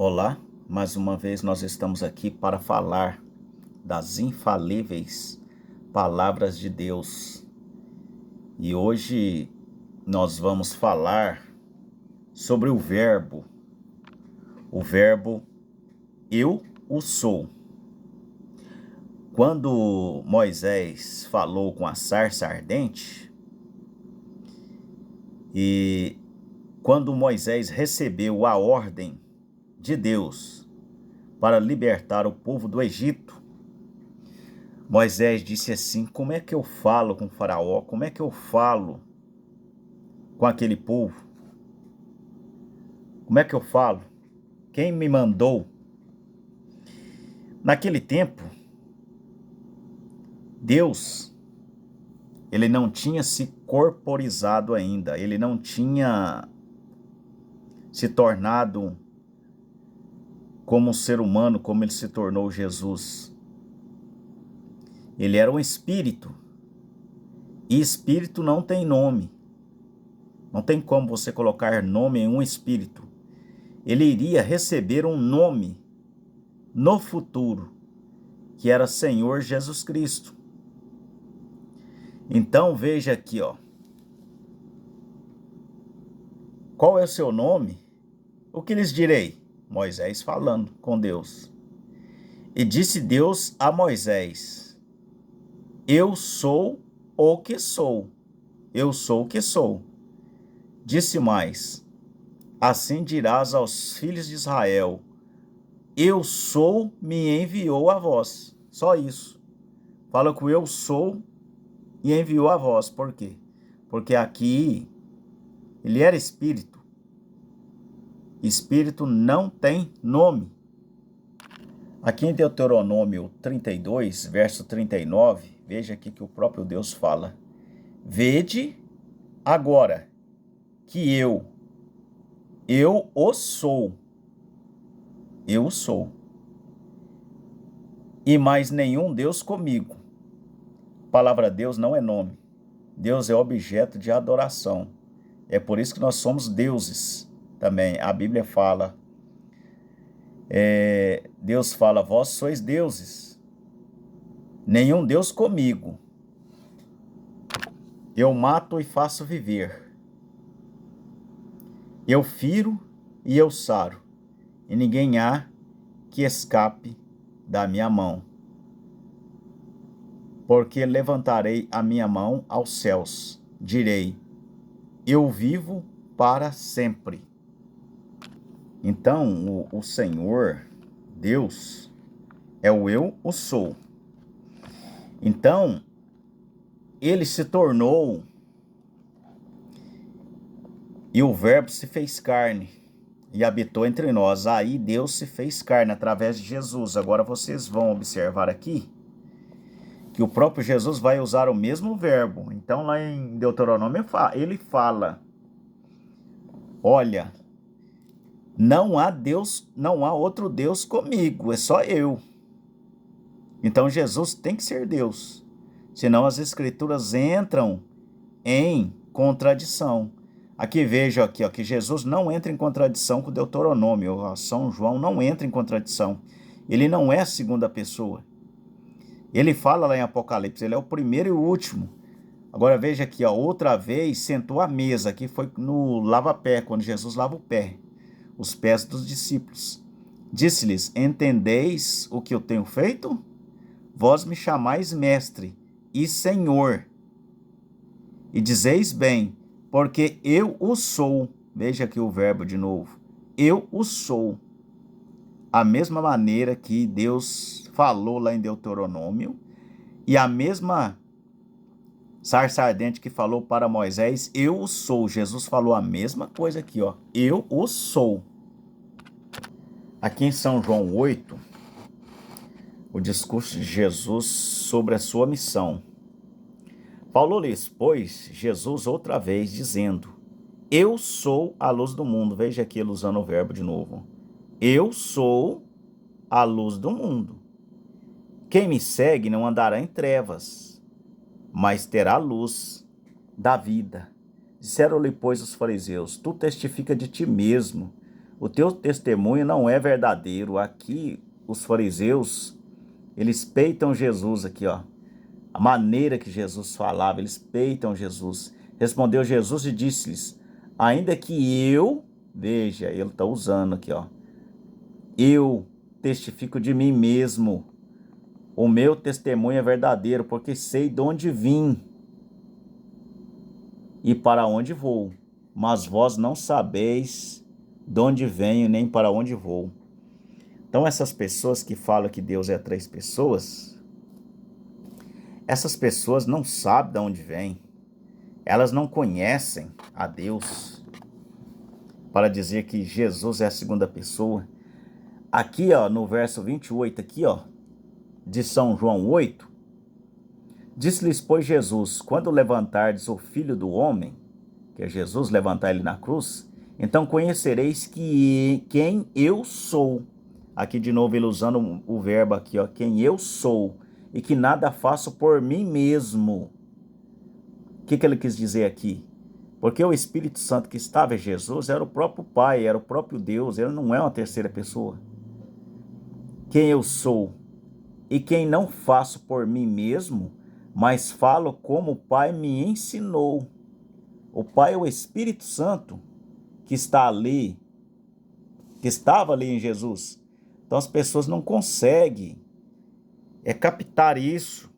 Olá, mais uma vez nós estamos aqui para falar das infalíveis palavras de Deus. E hoje nós vamos falar sobre o verbo eu o sou. Quando Moisés falou com a sarça ardente, e quando Moisés recebeu a ordem de Deus para libertar o povo do Egito, Moisés disse assim: como é que eu falo com Faraó? Como é que eu falo com aquele povo? Como é que eu falo? Quem me mandou? Naquele tempo, Deus, ele não tinha se corporizado ainda, ele não tinha se tornado como um ser humano, como ele se tornou Jesus. Ele era um espírito, e espírito não tem nome. Não tem como você colocar nome em um espírito. Ele iria receber um nome no futuro, que era Senhor Jesus Cristo. Então veja aqui, ó. Qual é o seu nome? O que lhes direi? Moisés falando com Deus. E disse Deus a Moisés: eu sou o que sou. Eu sou o que sou. Disse mais: assim dirás aos filhos de Israel: eu sou me enviou a vós. Só isso. Fala que o eu sou e enviou a vós. Por quê? Porque aqui ele era espírito. Espírito não tem nome. Aqui em Deuteronômio 32, verso 39, veja aqui que o próprio Deus fala: vede agora que eu o sou. Eu o sou. E mais nenhum Deus comigo. A palavra Deus não é nome. Deus é objeto de adoração. É por isso que nós somos deuses também. A Bíblia fala, Deus fala: vós sois deuses. Nenhum Deus comigo. Eu mato e faço viver. Eu firo e eu saro. E ninguém há que escape da minha mão. Porque levantarei a minha mão aos céus. Direi: eu vivo para sempre. Então, o Senhor, Deus, é o eu o sou. Então, ele se tornou, e o verbo se fez carne e habitou entre nós. Aí Deus se fez carne através de Jesus. Agora vocês vão observar aqui que o próprio Jesus vai usar o mesmo verbo. Então lá em Deuteronômio ele fala: olha, não há Deus, não há outro Deus comigo, é só eu. Então Jesus tem que ser Deus, senão as escrituras entram em contradição. Aqui veja aqui, ó, que Jesus não entra em contradição com o Deuteronômio. Ó, São João não entra em contradição. Ele não é a segunda pessoa. Ele fala lá em Apocalipse, ele é o primeiro e o último. Agora veja aqui, ó, outra vez sentou à mesa, que foi no lava-pé, quando Jesus lava o pé, os pés dos discípulos. Disse-lhes: entendeis o que eu tenho feito? Vós me chamais mestre e senhor, e dizeis bem, porque eu o sou. Veja aqui o verbo de novo. Eu o sou. A mesma maneira que Deus falou lá em Deuteronômio, e a mesma sarça ardente que falou para Moisés: eu o sou. Jesus falou a mesma coisa aqui, ó. Eu o sou. Aqui em São João 8, o discurso de Jesus sobre a sua missão. Falou-lhes, pois, Jesus outra vez, dizendo: eu sou a luz do mundo. Veja aqui ele usando o verbo de novo. Eu sou a luz do mundo. Quem me segue não andará em trevas, mas terá a luz da vida. Disseram-lhe, pois, os fariseus: tu testifica de ti mesmo, o teu testemunho não é verdadeiro. Aqui, os fariseus, eles peitam Jesus aqui, ó. A maneira que Jesus falava, eles peitam Jesus. Respondeu Jesus e disse-lhes, ainda que eu, veja, ele está usando aqui, ó. Eu testifico de mim mesmo. O meu testemunho é verdadeiro, porque sei de onde vim e para onde vou. Mas vós não sabeis de onde venho, nem para onde vou. Então, essas pessoas que falam que Deus é 3 pessoas, essas pessoas não sabem de onde vêm. Elas não conhecem a Deus para dizer que Jesus é a segunda pessoa. Aqui, ó, no verso 28, aqui, ó, de São João 8, disse-lhes, pois, Jesus, quando levantardes o Filho do Homem, que é Jesus, levantar ele na cruz, então conhecereis que quem eu sou. Aqui de novo ele usando o verbo aqui, ó, quem eu sou, e que nada faço por mim mesmo. O que ele quis dizer aqui? Porque o Espírito Santo que estava em Jesus era o próprio Pai, era o próprio Deus, ele não é uma terceira pessoa. Quem eu sou, e quem não faço por mim mesmo, mas falo como o Pai me ensinou. O Pai é o Espírito Santo que está ali, que estava ali em Jesus. Então as pessoas não conseguem captar isso.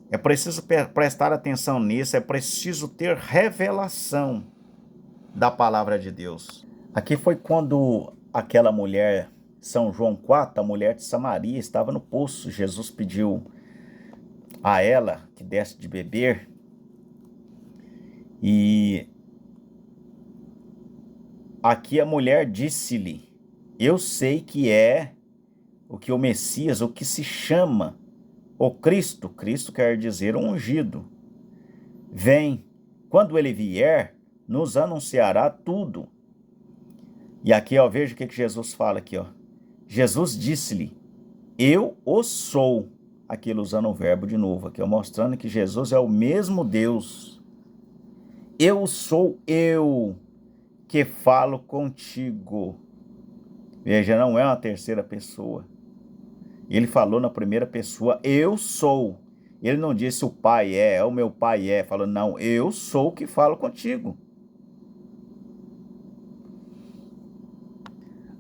É preciso prestar atenção nisso, é preciso ter revelação da palavra de Deus. Aqui foi quando aquela mulher, São João 4, a mulher de Samaria, estava no poço. Jesus pediu a ela que desse de beber. E aqui a mulher disse-lhe, eu sei que é o que o Messias, o que se chama o Cristo. Cristo quer dizer o ungido. Vem, quando ele vier, nos anunciará tudo. E aqui, ó, veja o que Jesus fala aqui, ó. Jesus disse-lhe, eu o sou. Aqui ele usando o verbo de novo, aqui, ó, mostrando que Jesus é o mesmo Deus. Eu sou eu que falo contigo. Veja, não é uma terceira pessoa. Ele falou na primeira pessoa, eu sou. Ele não disse o Pai é o meu Pai é. Falou, não, eu sou o que falo contigo.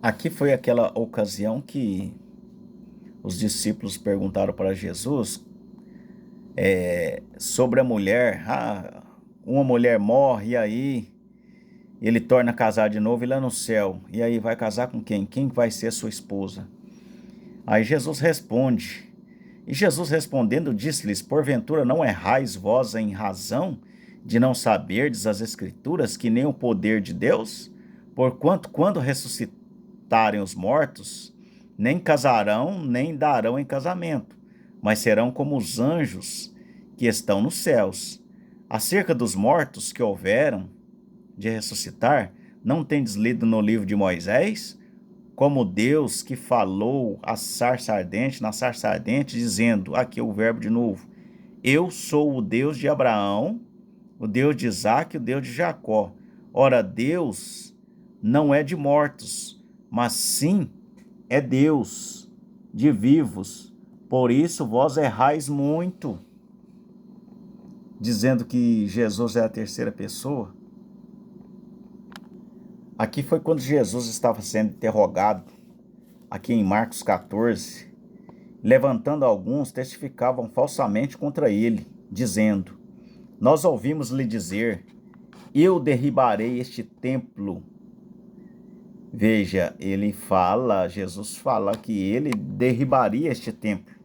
Aqui foi aquela ocasião que os discípulos perguntaram para Jesus sobre a mulher. Uma mulher morre e aí ele torna a casar de novo e lá no céu. E aí vai casar com quem? Quem vai ser sua esposa? Aí Jesus responde. E Jesus respondendo disse-lhes, porventura não errais vós em razão de não saberdes as Escrituras, que nem o poder de Deus? Porquanto quando ressuscitarem os mortos, nem casarão, nem darão em casamento, mas serão como os anjos que estão nos céus. Acerca dos mortos que houveram de ressuscitar, não tendes lido no livro de Moisés, como Deus que falou a sarça ardente, na sarça ardente, dizendo, aqui o verbo de novo, eu sou o Deus de Abraão, o Deus de Isaque, o Deus de Jacó. Ora, Deus não é de mortos, mas sim é Deus de vivos. Por isso vós errais muito, dizendo que Jesus é a terceira pessoa. Aqui foi quando Jesus estava sendo interrogado, aqui em Marcos 14, levantando alguns, testificavam falsamente contra ele, dizendo, nós ouvimos lhe dizer, eu derribarei este templo. Veja, Jesus fala que ele derribaria este templo.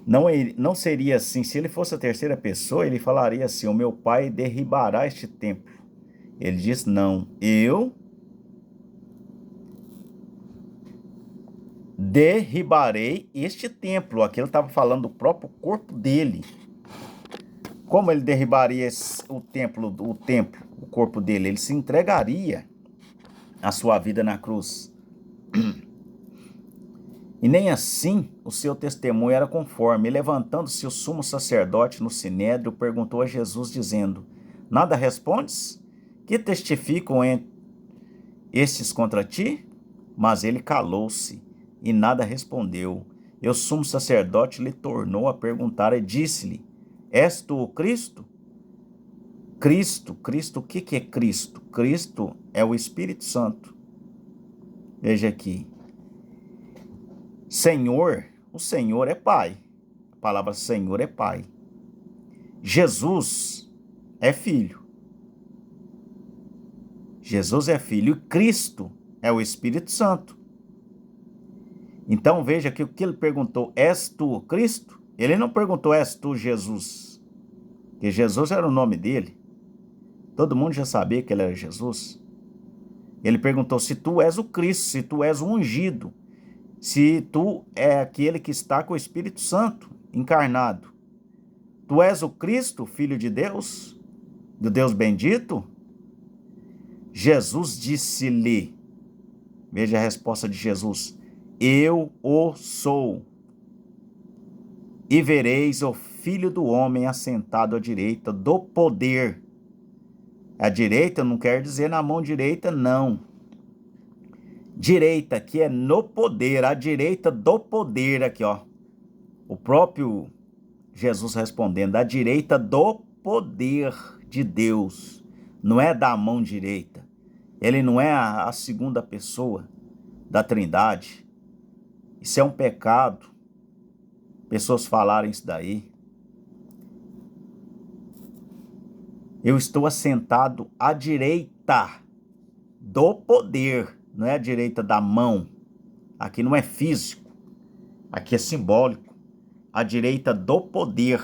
Não seria assim, se ele fosse a terceira pessoa, ele falaria assim, o meu pai derribará este templo. Ele diz, não, eu derribarei este templo. Aqui ele estava falando do próprio corpo dele. Como ele derribaria o templo, o corpo dele? Ele se entregaria a sua vida na cruz. E nem assim o seu testemunho era conforme. E levantando-se o sumo sacerdote no sinédrio, perguntou a Jesus, dizendo, nada respondes? Que testificam estes contra ti? Mas ele calou-se e nada respondeu. E o sumo sacerdote lhe tornou a perguntar e disse-lhe: És tu o Cristo? Cristo, o que é Cristo? Cristo é o Espírito Santo. Veja aqui. Senhor, o Senhor é Pai. A palavra Senhor é Pai. Jesus é Filho. Jesus é Filho e Cristo é o Espírito Santo. Então veja que o que ele perguntou, és tu Cristo? Ele não perguntou, és tu Jesus? Porque Jesus era o nome dele. Todo mundo já sabia que ele era Jesus. Ele perguntou se tu és o Cristo, se tu és o ungido, se tu é aquele que está com o Espírito Santo encarnado. Tu és o Cristo, Filho de Deus, do Deus bendito? Jesus disse-lhe, veja a resposta de Jesus, eu o sou. E vereis o Filho do Homem assentado à direita do poder. A direita não quer dizer na mão direita, não. Direita, que é no poder, a direita do poder aqui, ó. O próprio Jesus respondendo, a direita do poder de Deus. Não é da mão direita. Ele não é a segunda pessoa da Trindade. Isso é um pecado. Pessoas falarem isso daí. Eu estou assentado à direita do poder. Não é a direita da mão. Aqui não é físico. Aqui é simbólico. A direita do poder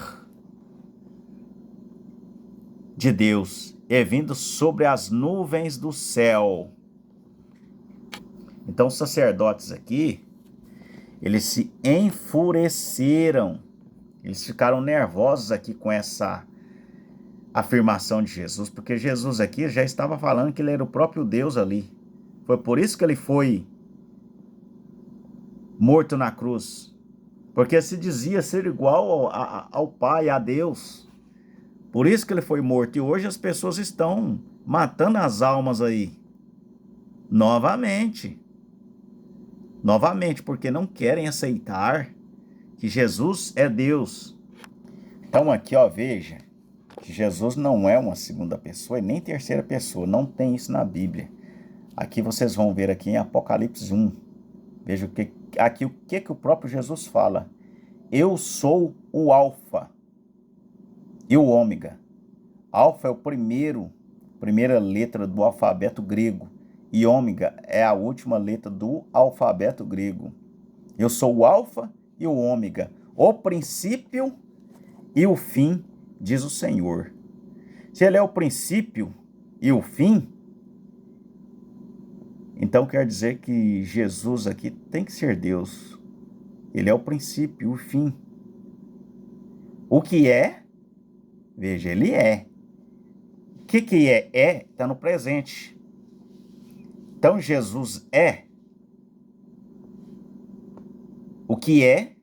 de Deus. É vindo sobre as nuvens do céu. Então os sacerdotes aqui, eles se enfureceram. Eles ficaram nervosos aqui com essa afirmação de Jesus. Porque Jesus aqui já estava falando que ele era o próprio Deus ali. Foi por isso que ele foi morto na cruz. Porque se dizia ser igual ao Pai, a Deus. Por isso que ele foi morto. E hoje as pessoas estão matando as almas aí. Novamente. Novamente, porque não querem aceitar que Jesus é Deus. Então aqui, ó, veja. Que Jesus não é uma segunda pessoa e nem terceira pessoa. Não tem isso na Bíblia. Aqui vocês vão ver aqui em Apocalipse 1. Veja o que o próprio Jesus fala. Eu sou o Alfa e o Ômega. Alfa é o primeira letra do alfabeto grego. E Ômega é a última letra do alfabeto grego. Eu sou o Alfa e o Ômega, o princípio e o fim, diz o Senhor. Se ele é o princípio e o fim, então quer dizer que Jesus aqui tem que ser Deus. Ele é o princípio, o fim. O que é, veja, ele é. O que é? É, está no presente. Então Jesus é o que é,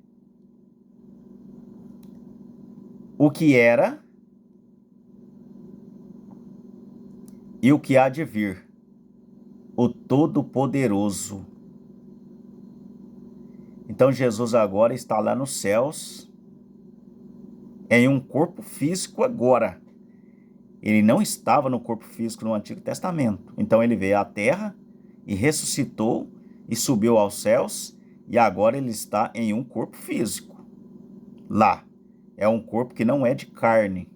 o que era e o que há de vir. O Todo-Poderoso. Então Jesus agora está lá nos céus, em um corpo físico agora. Ele não estava no corpo físico no Antigo Testamento. Então ele veio à terra e ressuscitou e subiu aos céus e agora ele está em um corpo físico. Lá é um corpo que não é de carne,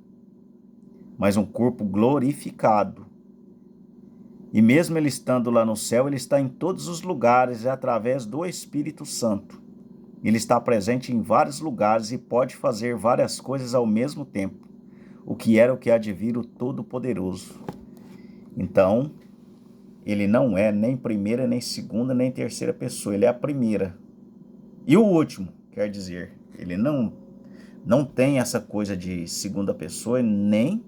mas um corpo glorificado. E mesmo ele estando lá no céu, ele está em todos os lugares através do Espírito Santo. Ele está presente em vários lugares e pode fazer várias coisas ao mesmo tempo. O que era o que há de vir o Todo-Poderoso. Então, ele não é nem primeira, nem segunda, nem terceira pessoa. Ele é a primeira. E o último, quer dizer, ele não tem essa coisa de segunda pessoa nem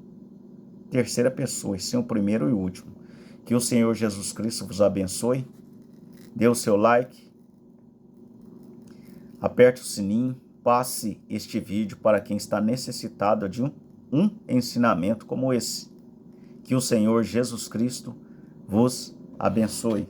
terceira pessoa, e sim o primeiro e o último. Que o Senhor Jesus Cristo vos abençoe. Dê o seu like. Aperte o sininho. Passe este vídeo para quem está necessitado de um ensinamento como esse. Que o Senhor Jesus Cristo vos abençoe.